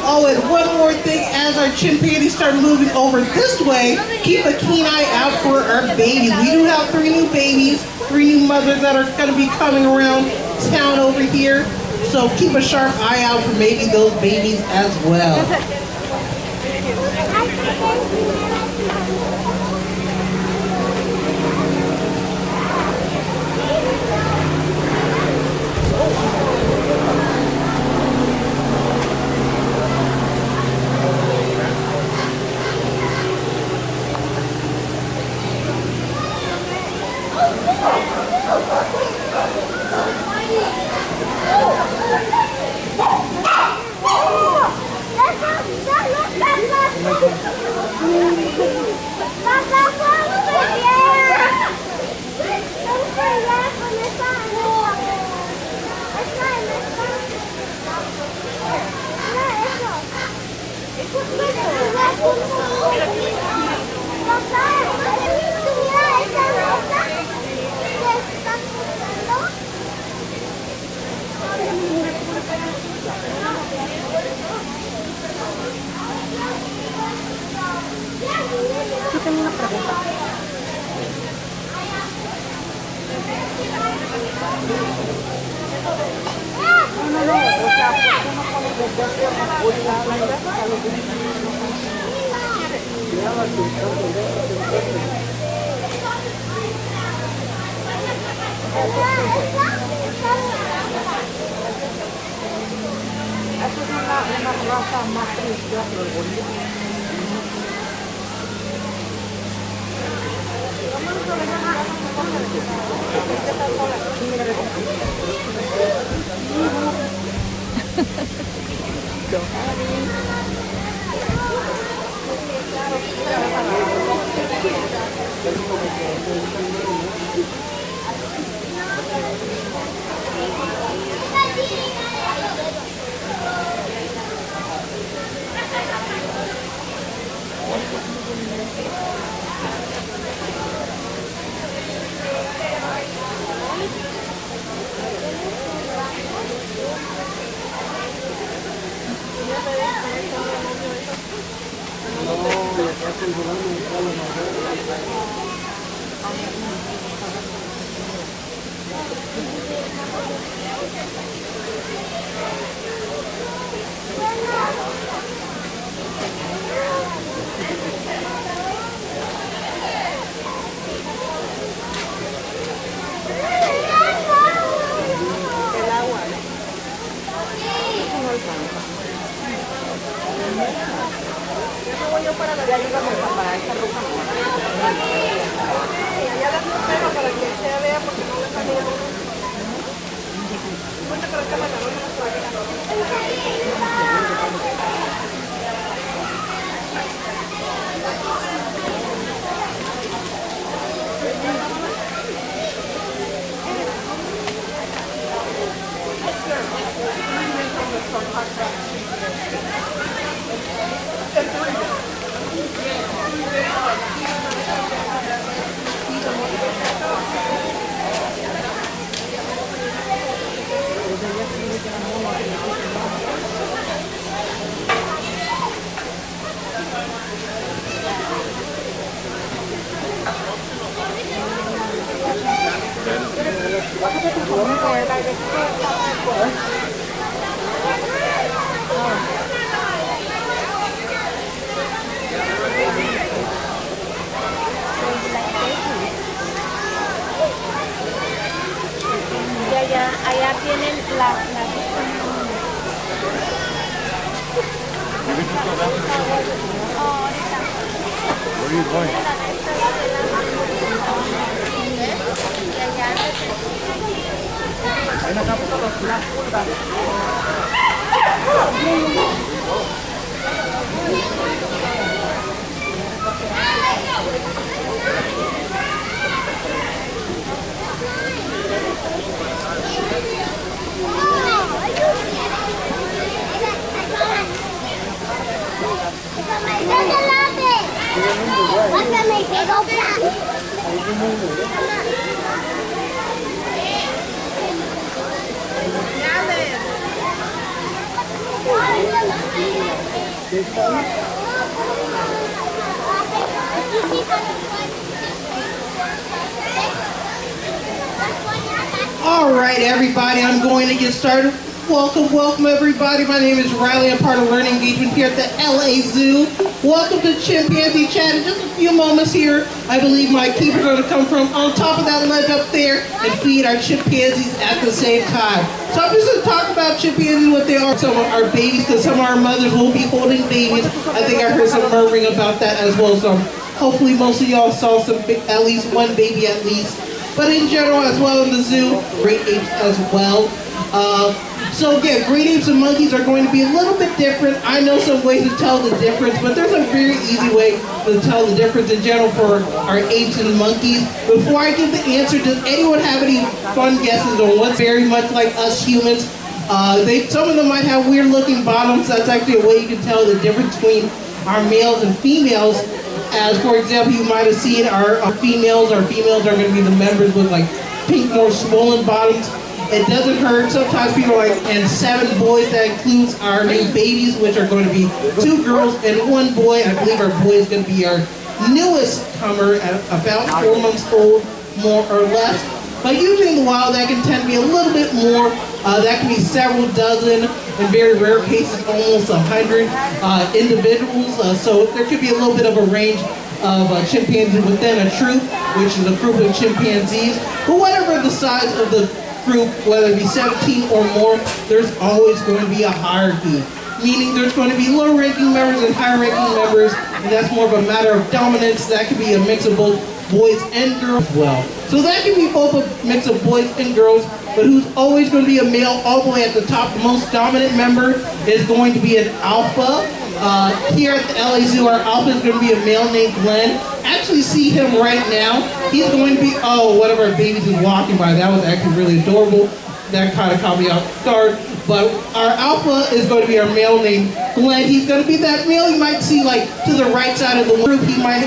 Oh, and one more thing, as our chimpanzees start moving over this way, keep a keen eye out for our babies. We do have 3 new babies, 3 new mothers that are going to be coming around town over here. So keep a sharp eye out for maybe those babies as well. Allá tienen la Where are you going? Ven acá, por favor. All right, everybody, I'm going to get started. Welcome, everybody. My name is Riley. I'm part of Learning Engagement here at the LA Zoo. Welcome to Chimpanzee Chat. In just a few moments here, I believe my keepers are going to come from on top of that ledge up there and feed our chimpanzees at the same time. So I'm just going to talk about chimpanzees, what they are. Some of our babies, because some of our mothers will be holding babies. I think I heard some murmuring about that as well. So hopefully most of y'all saw at least one baby at least. But in general, as well in the zoo, great apes as well. So again, great apes and monkeys are going to be a little bit different. I know some ways to tell the difference, but there's a very easy way to tell the difference in general for our apes and monkeys. Before I give the answer, does anyone have any fun guesses on what's very much like us humans? Some of them might have weird looking bottoms. That's actually a way you can tell the difference between our males and females. As for example, you might have seen our females. Our females are going to be the members with like pink, more swollen bottoms. It doesn't hurt. Sometimes people are like, and 7 boys. That includes our new babies, which are going to be 2 girls and 1 boy. I believe our boy is going to be our newest comer at about 4 months old, more or less. But usually in the wild, that can tend to be a little bit more. That can be several dozen, in very rare cases, almost 100 individuals. So there could be a little bit of a range of chimpanzees within a troop, which is a group of chimpanzees. But whatever the size of the group, whether it be 17 or more, there's always going to be a hierarchy. Meaning there's going to be low-ranking members and high-ranking members, and that's more of a matter of dominance. That could be a mix of both boys and girls as well. So that can be both a mix of boys and girls, but who's always going to be a male all the way at the top. The most dominant member is going to be an alpha. Here at the LA Zoo, our alpha is going to be a male named Glenn. Actually see him right now. He's going to be, one of our babies is walking by. That was actually really adorable. That kind of caught me off guard. But our alpha is going to be our male named Glenn. He's going to be that male you might see like to the right side of the group. He might,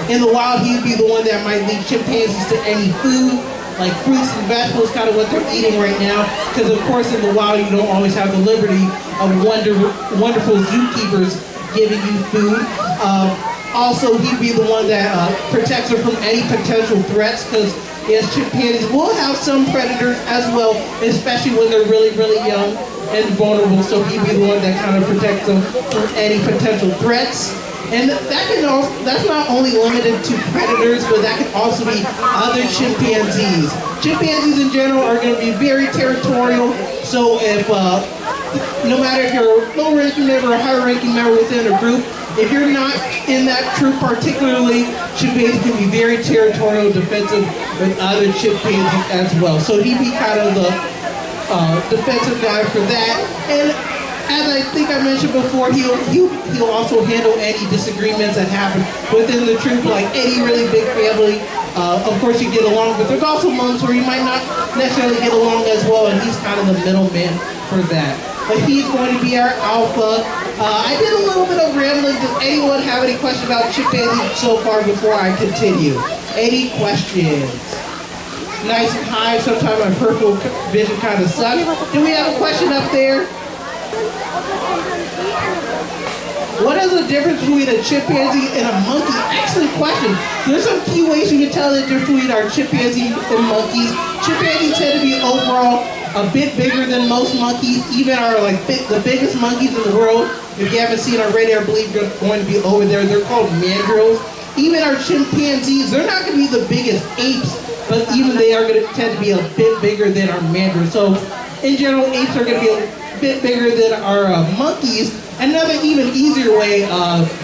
in the wild, he'd be the one that might lead chimpanzees to any food, like fruits and vegetables, kind of what they're eating right now. Because of course in the wild you don't always have the liberty of wonderful zookeepers giving you food. Also, he'd be the one that protects her from any potential threats, because yes, chimpanzees will have some predators as well, especially when they're really, really young and vulnerable. So he'd be the one that kind of protects them from any potential threats. And that's not only limited to predators, but that can also be other chimpanzees. Chimpanzees in general are going to be very territorial. So if, no matter if you're a low-ranking member or high-ranking member within a group, if you're not in that troop particularly, chimpanzees can be very territorial, defensive with other chimpanzees as well. So he'd be kind of the defensive guy for that. And as I think I mentioned before, he'll also handle any disagreements that happen within the troop, like any really big family. Of course you get along, but there's also moments where you might not necessarily get along as well, and he's kind of the middleman for that. But he's going to be our alpha. I did a little bit of rambling. Does anyone have any questions about chimpanzees so far before I continue? Any questions? Nice and high. Sometimes my peripheral vision kind of sucks. Do we have a question up there? What is the difference between a chimpanzee and a monkey? Excellent question. There's some key ways you can tell the difference between our chimpanzees and monkeys. Chimpanzees tend to be overall a bit bigger than most monkeys. Even our the biggest monkeys in the world, if you haven't seen already, I believe you're going to be over there. They're called mandrills. Even our chimpanzees, they're not going to be the biggest apes, but even they are going to tend to be a bit bigger than our mandrills. So in general, apes are going to be a bit bigger than our monkeys. Another even easier way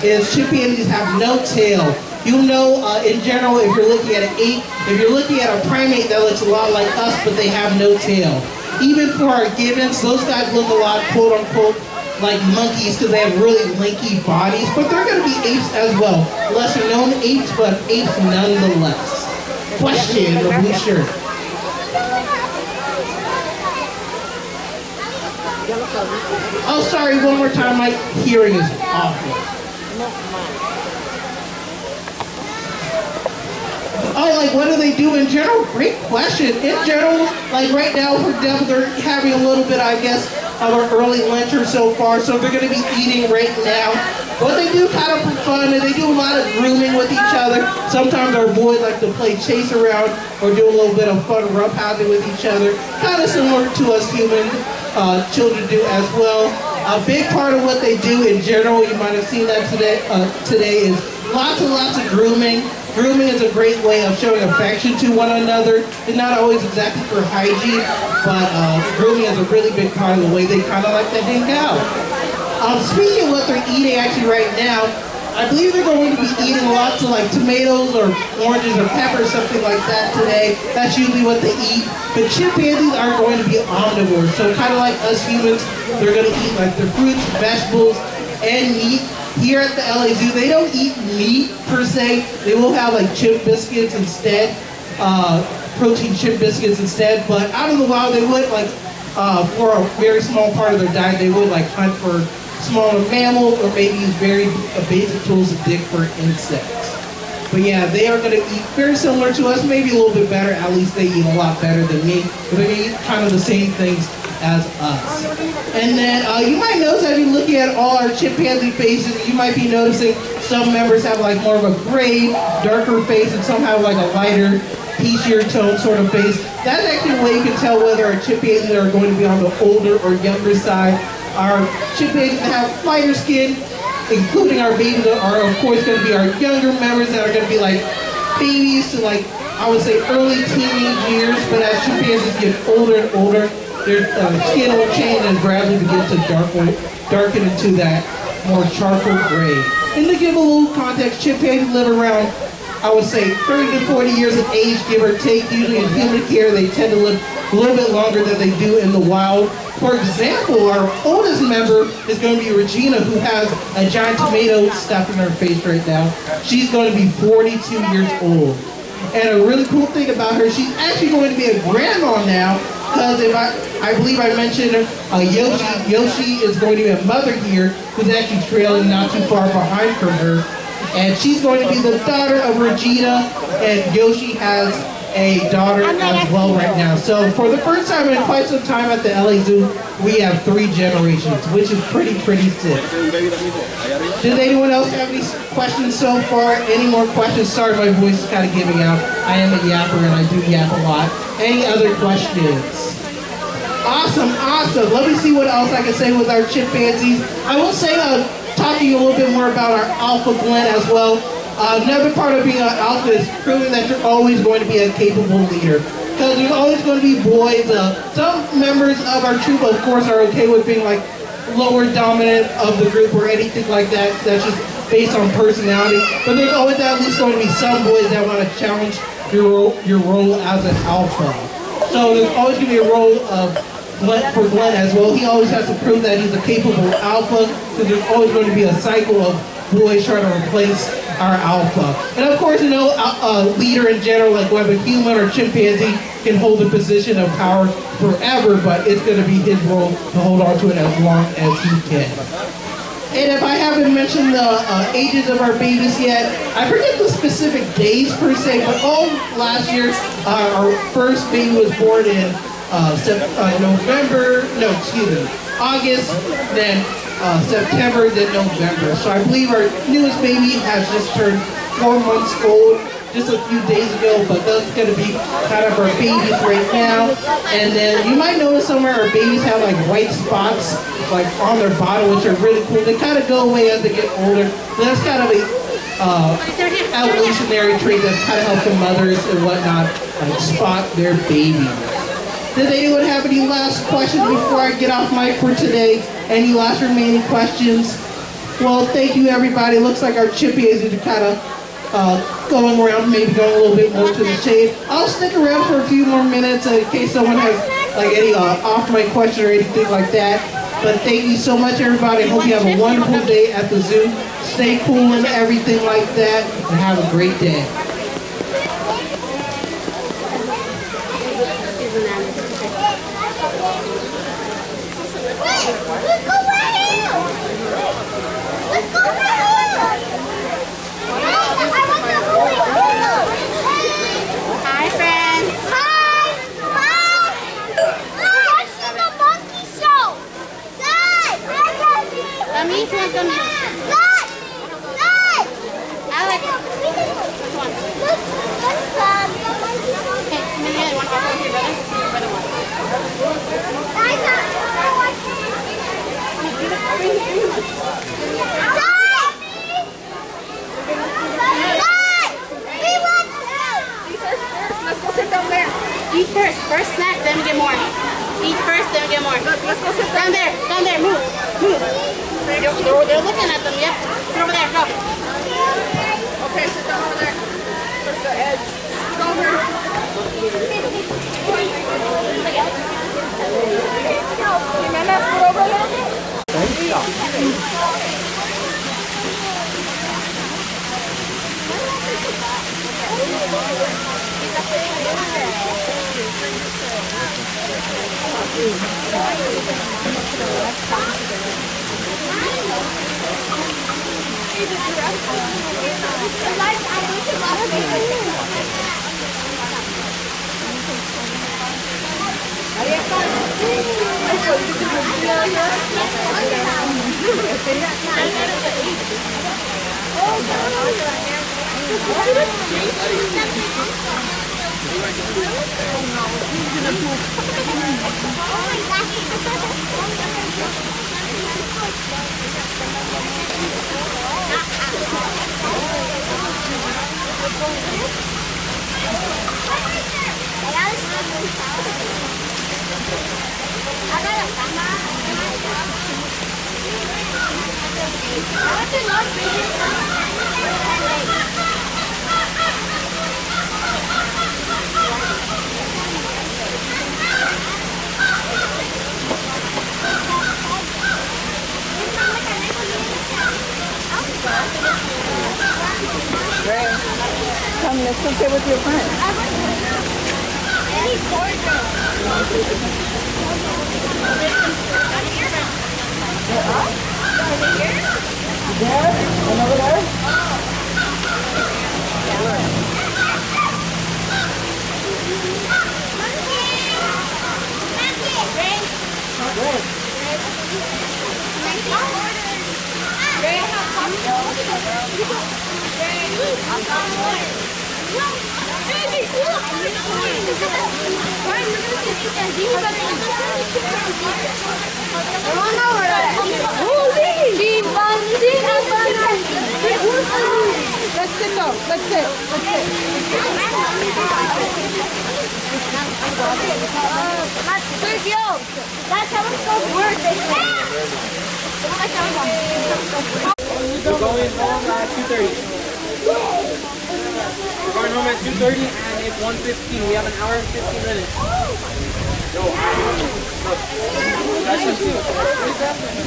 is chimpanzees have no tail. You'll know in general if you're looking at an ape, if you're looking at a primate that looks a lot like us, but they have no tail. Even for our gibbons, those guys look a lot, quote unquote, like monkeys because they have really lanky bodies, but they're going to be apes as well. Lesser known apes, but apes nonetheless. Question, the blue shirt. Oh, sorry, one more time, my hearing is awful. Oh, like what do they do in general? Great question. In general, like right now, for example, they're having a little bit, I guess, of an early winter so far, so they're going to be eating right now. What they do kind of for fun is they do a lot of grooming with each other. Sometimes our boys like to play chase around or do a little bit of fun roughhousing with each other. Kind of similar to us human children do as well. A big part of what they do in general, you might have seen that today is lots and lots of grooming. Grooming is a great way of showing affection to one another. It's not always exactly for hygiene, but grooming is a really big part of the way they kind of like to hang out. Speaking of what they're eating actually right now, I believe they're going to be eating lots of like tomatoes or oranges or peppers, something like that today. That's usually what they eat. But chimpanzees are going to be omnivores, so kind of like us humans, they're going to eat like the fruits, vegetables, and meat. Here at the LA Zoo, they don't eat meat per se. They will have like chimp biscuits instead, protein chimp biscuits instead. But out in the wild, they would like, for a very small part of their diet, they would like hunt for smaller mammals or maybe use very basic tools to dig for insects. But yeah, they are going to eat very similar to us, maybe a little bit better. At least they eat a lot better than me. But they eat kind of the same things as us. And then you might notice as you're looking at all our chimpanzee faces, you might be noticing some members have like more of a gray, darker face, and some have like a lighter, peachier tone sort of face. That's actually a way you can tell whether our chimpanzees are going to be on the older or younger side. Our chimpanzees that have lighter skin, including our babies, are of course going to be our younger members that are going to be like babies to like, I would say early teenage years. But as chimpanzees get older and older, their skin will change and gradually begin to darken into that more charcoal gray. And to give a little context, chimpanzees live around, I would say 30 to 40 years of age, give or take. Usually in human care, they tend to live a little bit longer than they do in the wild. For example, our oldest member is going to be Regina, who has a giant tomato stuck in her face right now. She's going to be 42 years old. And a really cool thing about her, she's actually going to be a grandma now, because if I believe I mentioned Yoshi. Yoshi is going to be a mother here who's actually trailing not too far behind from her. And she's going to be the daughter of Regina, and Yoshi has a daughter as well right now. So for the first time in quite some time at the LA Zoo, we have 3 generations, which is pretty sick. Does anyone else have any questions so far? Any more questions? Sorry, my voice is kind of giving out. I am a yapper and I do yap a lot. Any other questions? Awesome. Let me see what else I can say with our chimpanzees. I will say, talking a little bit more about our alpha Glenn as well. Another part of being an alpha is proving that you're always going to be a capable leader. Because there's always going to be boys. Some members of our troop, of course, are okay with being like lower dominant of the group or anything like that. That's just based on personality. But there's always at least going to be some boys that want to challenge your role as an alpha. So there's always going to be a role for Glenn as well. He always has to prove that he's a capable alpha, because there's always going to be a cycle of boys trying to replace our alpha. And of course, a leader in general, like whether human or chimpanzee, can hold a position of power forever, but it's going to be his role to hold on to it as long as he can. And if I haven't mentioned the ages of our babies yet, I forget the specific days per se, but all last year, our first baby was born in August, then September, then November. So I believe our newest baby has just turned 4 months old just a few days ago, but that's going to be kind of our babies right now. And then you might notice somewhere our babies have like white spots like on their bottom, which are really cool. They kind of go away as they get older. So that's kind of a evolutionary trait that kind of helps the mothers and whatnot spot their babies. Does anyone have any last questions before I get off mic for today? Any last remaining questions? Well, thank you, everybody. Looks like our chimpanzees are kind of going around, maybe going a little bit more to the shade. I'll stick around for a few more minutes in case someone has like any off-mic question or anything like that. But thank you so much, everybody. I hope you have a wonderful day at the zoo. Stay cool and everything like that, and have a great day. Let's go! First snack, then we get more. Eat first, then we get more. Look, let's go sit down there. Down there, move. They're looking at them, yep. Sit over there, go. Okay, sit down over there. Towards the edge. Go over. Jimena, sit over there. Come, let's go play with your friend. There? And over there? Let's sit though. Let's sit. Let's sit. That's how it's supposed to work. We're going home at 2:30. We're going home at 2:30 and it's 1:15. We have an hour and 15 minutes. Yo, look. That's just you.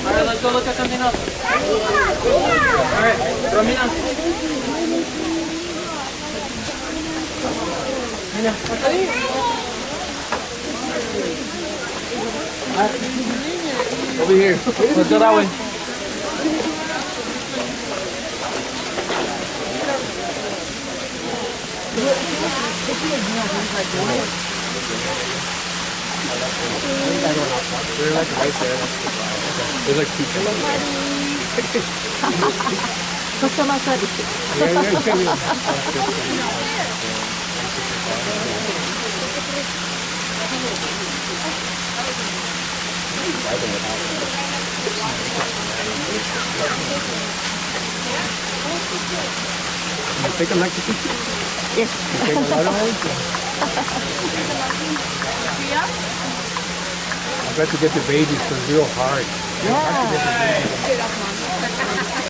Alright, let's go look at something else. Alright, Romina. Over here. Let's go that way. They're like right there. There's like two Customer service. You take them like this? Yes. You take a lot of them? I bet to get the babies because it's real hard. Yeah.